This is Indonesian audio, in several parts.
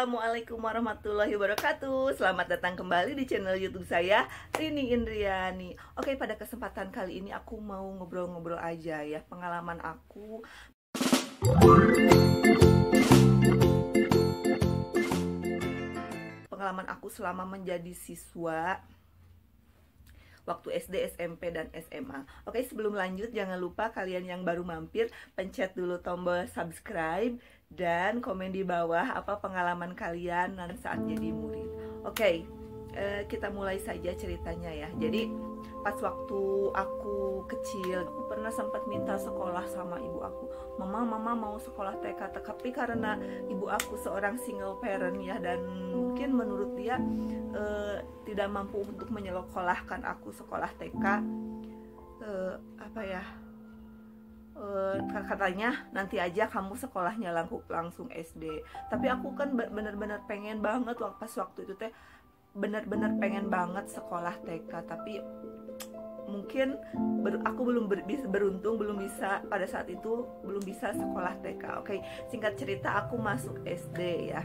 Assalamualaikum warahmatullahi wabarakatuh. Selamat datang kembali di channel YouTube saya, Rini Indriani. Oke, pada kesempatan kali ini aku mau ngobrol-ngobrol aja ya, pengalaman aku. Pengalaman aku selama menjadi siswa waktu SD, SMP, dan SMA. Oke, sebelum lanjut jangan lupa kalian yang baru mampir pencet dulu tombol subscribe dan komen di bawah apa pengalaman kalian saat jadi murid. Oke, kita mulai saja ceritanya ya. Jadi pas waktu aku kecil, aku pernah sempat minta sekolah sama ibu aku. Mama mau sekolah TK, tapi karena ibu aku seorang single parent ya, dan mungkin menurut dia tidak mampu untuk menyekolahkan aku sekolah TK. Katanya nanti aja kamu sekolahnya langsung SD. Tapi aku kan bener-bener pengen banget pas waktu itu teh, bener-bener pengen banget sekolah TK. Tapi mungkin aku belum beruntung, belum bisa pada saat itu, belum bisa sekolah TK. Oke, singkat cerita aku masuk SD ya.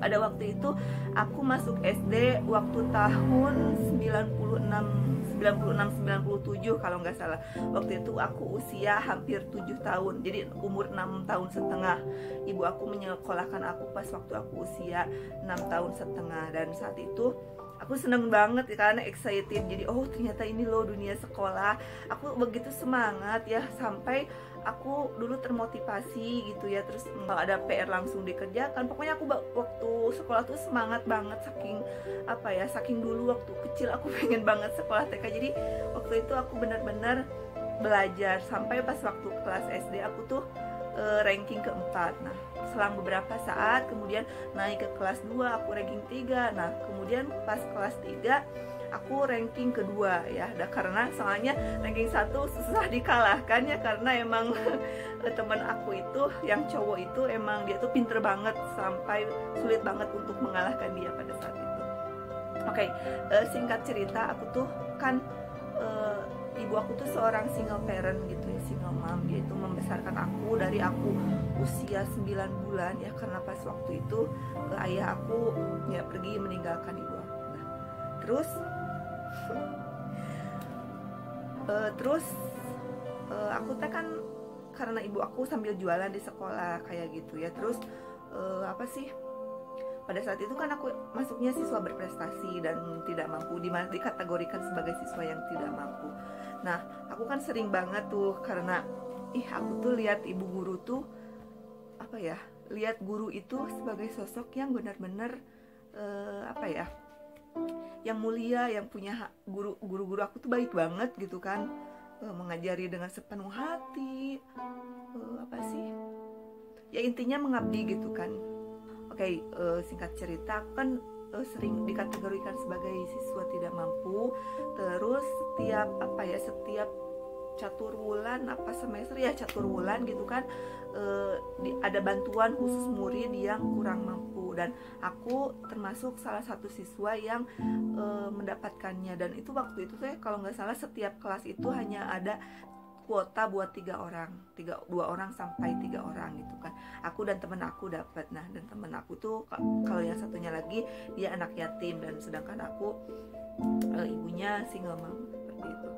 Pada waktu itu aku masuk SD waktu tahun 96-97 kalau nggak salah. Waktu itu aku usia hampir 7 tahun, jadi umur 6 tahun setengah. Ibu aku menyekolahkan aku pas waktu aku usia 6 tahun setengah. Dan saat itu aku seneng banget ya, karena excited. Jadi oh ternyata ini loh dunia sekolah. Aku begitu semangat ya, sampai aku dulu termotivasi gitu ya. Terus kalau ada PR langsung dikerjakan. Pokoknya aku waktu sekolah tuh semangat banget, saking dulu waktu kecil aku pengen banget sekolah TK. Jadi waktu itu aku benar-benar belajar sampai pas waktu kelas SD aku tuh ranking keempat. Nah, selang beberapa saat kemudian naik ke kelas 2 aku ranking 3. Nah, kemudian pas kelas 3 aku ranking kedua ya. Karena soalnya ranking 1 susah dikalahkan ya, karena emang teman aku itu yang cowok itu emang dia tuh pinter banget, sampai sulit banget untuk mengalahkan dia pada saat itu. Oke, singkat cerita aku tuh kan ibu aku tuh seorang single parent gitu ya, single mom. Dia itu membesarkan aku dari aku usia 9 bulan ya, karena pas waktu itu ayah aku ya pergi meninggalkan ibu aku. Nah, terus aku teh kan karena ibu aku sambil jualan di sekolah kayak gitu ya. Terus pada saat itu kan aku masuknya siswa berprestasi dan tidak mampu, dikategorikan sebagai siswa yang tidak mampu. Nah, aku kan sering banget tuh, karena aku tuh lihat ibu guru tuh lihat guru itu sebagai sosok yang benar-benar yang mulia, yang punya guru-guru aku tuh baik banget gitu kan, mengajari dengan sepenuh hati, ya intinya mengabdi gitu kan. Oke, singkat cerita aku kan sering dikategorikan sebagai siswa tidak mampu. Terus setiap catur wulan semester ya, catur wulan gitu kan, ada bantuan khusus murid yang kurang mampu, dan aku termasuk salah satu siswa yang mendapatkannya. Dan itu waktu itu tuh kalau nggak salah setiap kelas itu hanya ada kuota buat 2 orang sampai 3 orang gitu kan. Aku dan temen aku dapat. Nah, dan temen aku tuh kalau yang satunya lagi dia anak yatim, dan sedangkan aku ibunya single mom seperti itu.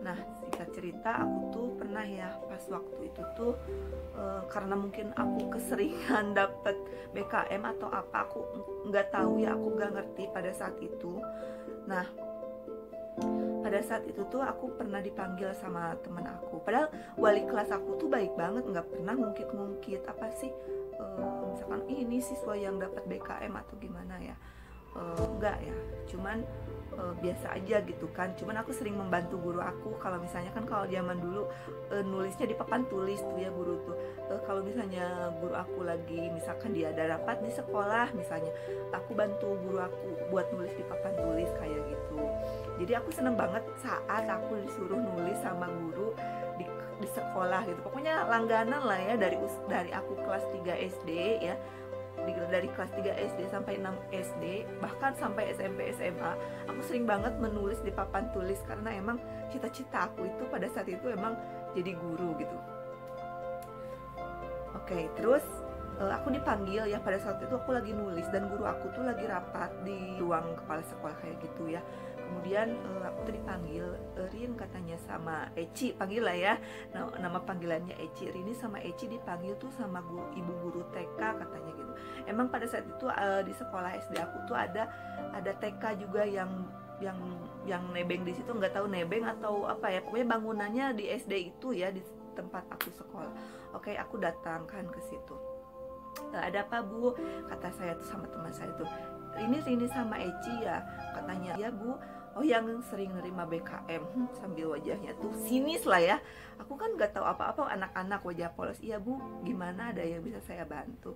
Nah, singkat cerita aku tuh pernah ya pas waktu itu tuh karena mungkin aku keseringan dapat BKM atau apa, aku nggak tahu ya, aku nggak ngerti pada saat itu. Nah, pada saat itu tuh aku pernah dipanggil sama teman aku, padahal wali kelas aku tuh baik banget, nggak pernah ngungkit-ngungkit misalkan ini siswa yang dapat BKM atau gimana ya, enggak ya, cuman biasa aja gitu kan. Cuman aku sering membantu guru aku. Kalau misalnya kan kalau zaman dulu nulisnya di papan tulis tuh ya guru tuh, kalau misalnya guru aku lagi misalkan dia ada rapat di sekolah misalnya, aku bantu guru aku buat nulis di papan tulis kayak gitu. Jadi aku seneng banget saat aku disuruh nulis sama guru di sekolah gitu. Pokoknya langganan lah ya, dari aku kelas 3 SD ya, dari kelas 3 SD sampai 6 SD, bahkan sampai SMP SMA, aku sering banget menulis di papan tulis, karena emang cita-cita aku itu pada saat itu emang jadi guru gitu. Oke, terus aku dipanggil ya. Pada saat itu aku lagi nulis dan guru aku tuh lagi rapat di ruang kepala sekolah kayak gitu ya. Kemudian aku tuh dipanggil, Rin katanya sama Eci, panggil lah ya, nama panggilannya Eci. Rini sama Eci dipanggil tuh sama ibu guru TK katanya gitu. Emang pada saat itu di sekolah SD aku tuh ada TK juga yang nebeng di situ, nggak tahu nebeng atau apa ya, pokoknya bangunannya di SD itu ya, di tempat aku sekolah. Oke, aku datang kan ke situ. Ada apa Bu? Kata saya tuh sama teman saya tuh, Rini sama Eci ya, katanya. Ya Bu. Oh, yang sering nerima BKM. Sambil wajahnya tuh sinis lah ya. Aku kan nggak tahu apa-apa, anak-anak wajah polos. Iya Bu, gimana, ada yang bisa saya bantu?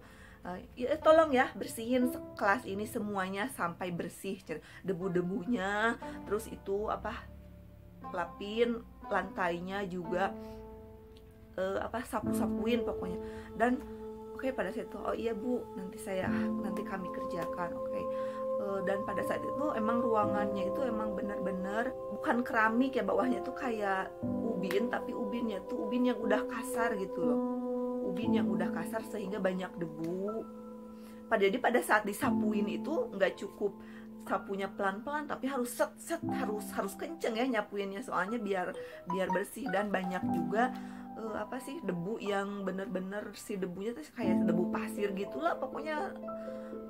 Ya, tolong ya bersihin kelas ini semuanya sampai bersih, debu-debunya, terus itu apa, lapin lantainya juga, sapu-sapuin pokoknya. Dan oke, pada saat itu, oh iya Bu, nanti kami kerjakan. Oke. Dan pada saat itu emang ruangannya itu emang benar-benar bukan keramik ya, bawahnya tuh kayak ubin, tapi ubinnya tuh ubin yang udah kasar gitu loh, ubin yang udah kasar sehingga banyak debu. Jadi pada saat disapuin itu nggak cukup sapunya pelan-pelan, tapi harus harus kenceng ya nyapuinnya, soalnya biar bersih. Dan banyak juga debu yang bener-bener, si debunya tuh kayak debu pasir gitulah pokoknya,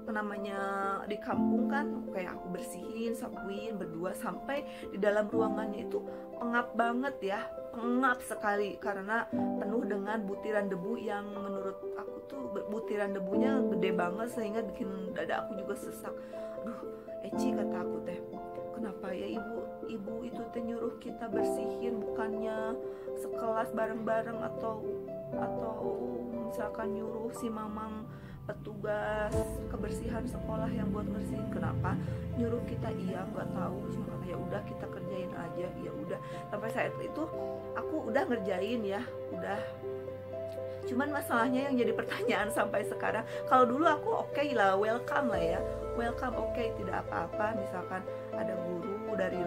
namanya di kampung kan. Kayak aku bersihin, sapuin berdua, sampai di dalam ruangannya itu pengap banget ya, pengap sekali karena penuh dengan butiran debu yang menurut aku tuh butiran debunya gede banget sehingga bikin dada aku juga sesak. Aduh, Eci, kata aku teh, kenapa ya ibu itu teh nyuruh kita bersihin, bukannya sekelas bareng-bareng atau misalkan nyuruh si mamang petugas kebersihan sekolah yang buat bersihin, kenapa nyuruh kita? Iya, nggak tahu, cuma kata ya udah kita kerjain aja. Ya udah, sampai saat itu aku udah ngerjain ya, udah. Cuman masalahnya yang jadi pertanyaan sampai sekarang, kalau dulu aku oke lah, welcome lah ya, welcome, oke, tidak apa-apa. Misalkan ada guru dari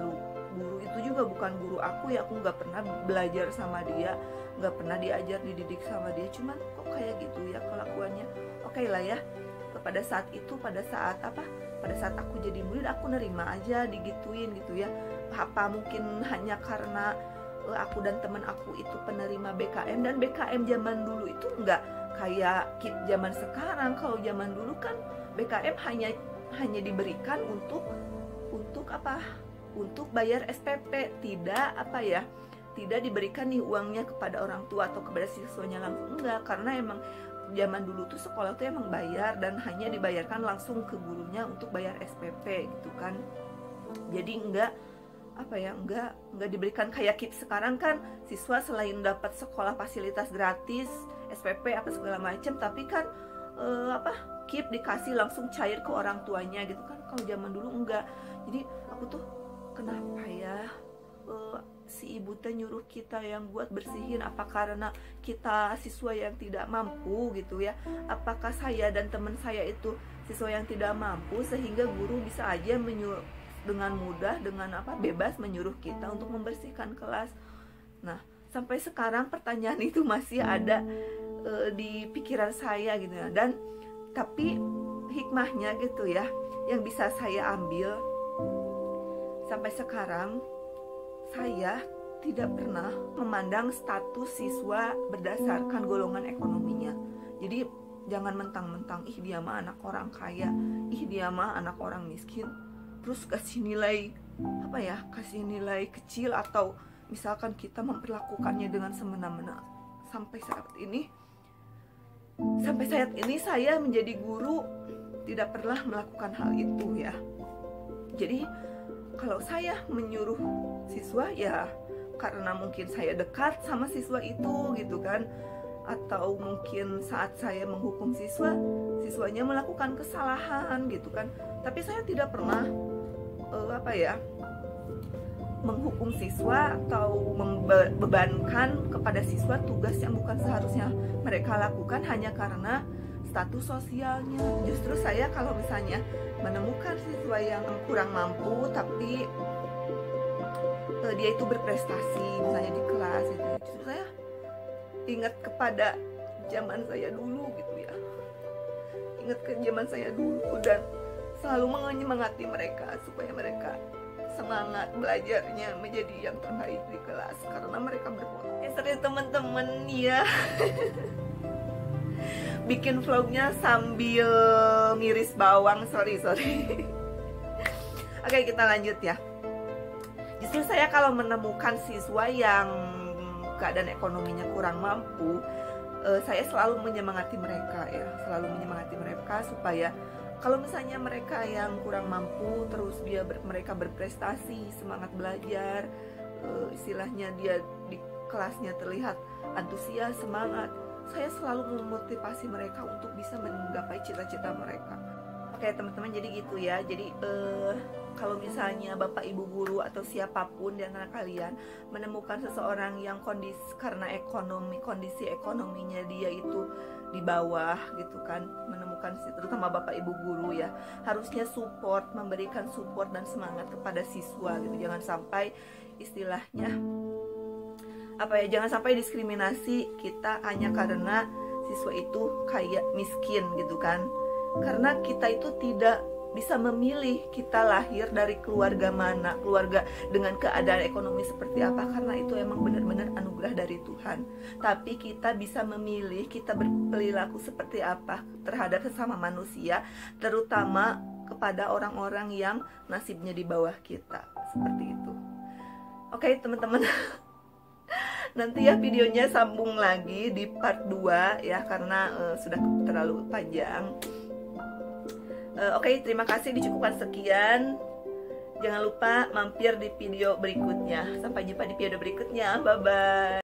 guru itu juga bukan guru aku ya, aku nggak pernah belajar sama dia, nggak pernah diajar dididik sama dia, cuman kok kayak gitu ya kelakuannya. Oke lah ya. Pada saat itu, pada saat aku jadi murid, aku nerima aja digituin gitu ya. Apa mungkin hanya karena aku dan teman aku itu penerima BKM, dan BKM zaman dulu itu nggak kayak kit zaman sekarang. Kalau zaman dulu kan BKM hanya diberikan untuk bayar SPP, tidak diberikan nih uangnya kepada orang tua atau kepada siswanya langsung, enggak, karena emang zaman dulu tuh sekolah tuh emang bayar dan hanya dibayarkan langsung ke gurunya untuk bayar SPP gitu kan. Jadi enggak diberikan kayak KIP sekarang kan, siswa selain dapat sekolah fasilitas gratis, SPP apa segala macam, tapi kan KIP dikasih langsung cair ke orang tuanya gitu kan. Kalau zaman dulu enggak. Jadi aku tuh, kenapa ya si ibu teh nyuruh kita yang buat bersihin? Apa karena kita siswa yang tidak mampu gitu ya? Apakah saya dan teman saya itu siswa yang tidak mampu sehingga guru bisa aja dengan mudah, bebas menyuruh kita untuk membersihkan kelas? Nah, sampai sekarang pertanyaan itu masih ada di pikiran saya gitu ya. Dan tapi hikmahnya gitu ya, yang bisa saya ambil sampai sekarang, saya tidak pernah memandang status siswa berdasarkan golongan ekonominya. Jadi jangan mentang-mentang dia mah anak orang kaya, dia mah anak orang miskin, terus kasih nilai kasih nilai kecil, atau misalkan kita memperlakukannya dengan semena-mena. Sampai saat ini saya menjadi guru tidak pernah melakukan hal itu ya. Jadi kalau saya menyuruh siswa ya karena mungkin saya dekat sama siswa itu gitu kan, atau mungkin saat saya menghukum siswanya melakukan kesalahan gitu kan. Tapi saya tidak pernah menghukum siswa atau membebankan kepada siswa tugas yang bukan seharusnya mereka lakukan hanya karena status sosialnya. Justru saya kalau misalnya menemukan siswa yang kurang mampu tapi dia itu berprestasi misalnya di kelas itu, justru saya ingat kepada zaman saya dulu gitu ya. ingat ke zaman saya dulu dan selalu menyemangati mereka supaya mereka semangat belajarnya menjadi yang terbaik di kelas karena mereka berpotensi. Sorry teman-teman ya. Bikin vlognya sambil ngiris bawang, sorry. Oke, kita lanjut ya. Justru saya kalau menemukan siswa yang keadaan ekonominya kurang mampu, saya selalu menyemangati mereka ya, supaya kalau misalnya mereka yang kurang mampu terus mereka berprestasi, semangat belajar, istilahnya dia di kelasnya terlihat antusias, semangat, saya selalu memotivasi mereka untuk bisa menggapai cita-cita mereka. Oke teman-teman, jadi gitu ya. Jadi kalau misalnya Bapak Ibu guru atau siapapun di antara kalian menemukan seseorang yang karena kondisi ekonominya dia itu di bawah gitu kan, menemukan terutama Bapak Ibu guru ya, harusnya memberikan support dan semangat kepada siswa gitu. Jangan sampai istilahnya jangan sampai diskriminasi kita hanya karena siswa itu kayak miskin gitu kan. Karena kita itu tidak bisa memilih kita lahir dari keluarga mana, keluarga dengan keadaan ekonomi seperti apa, karena itu emang benar-benar anugerah dari Tuhan. Tapi kita bisa memilih kita berperilaku seperti apa terhadap sesama manusia, terutama kepada orang-orang yang nasibnya di bawah kita, seperti itu. Oke teman-teman. Nanti ya videonya sambung lagi di part 2 ya, karena sudah terlalu panjang. Oke, terima kasih, dicukupkan sekian. Jangan lupa mampir di video berikutnya. Sampai jumpa di video berikutnya. Bye bye.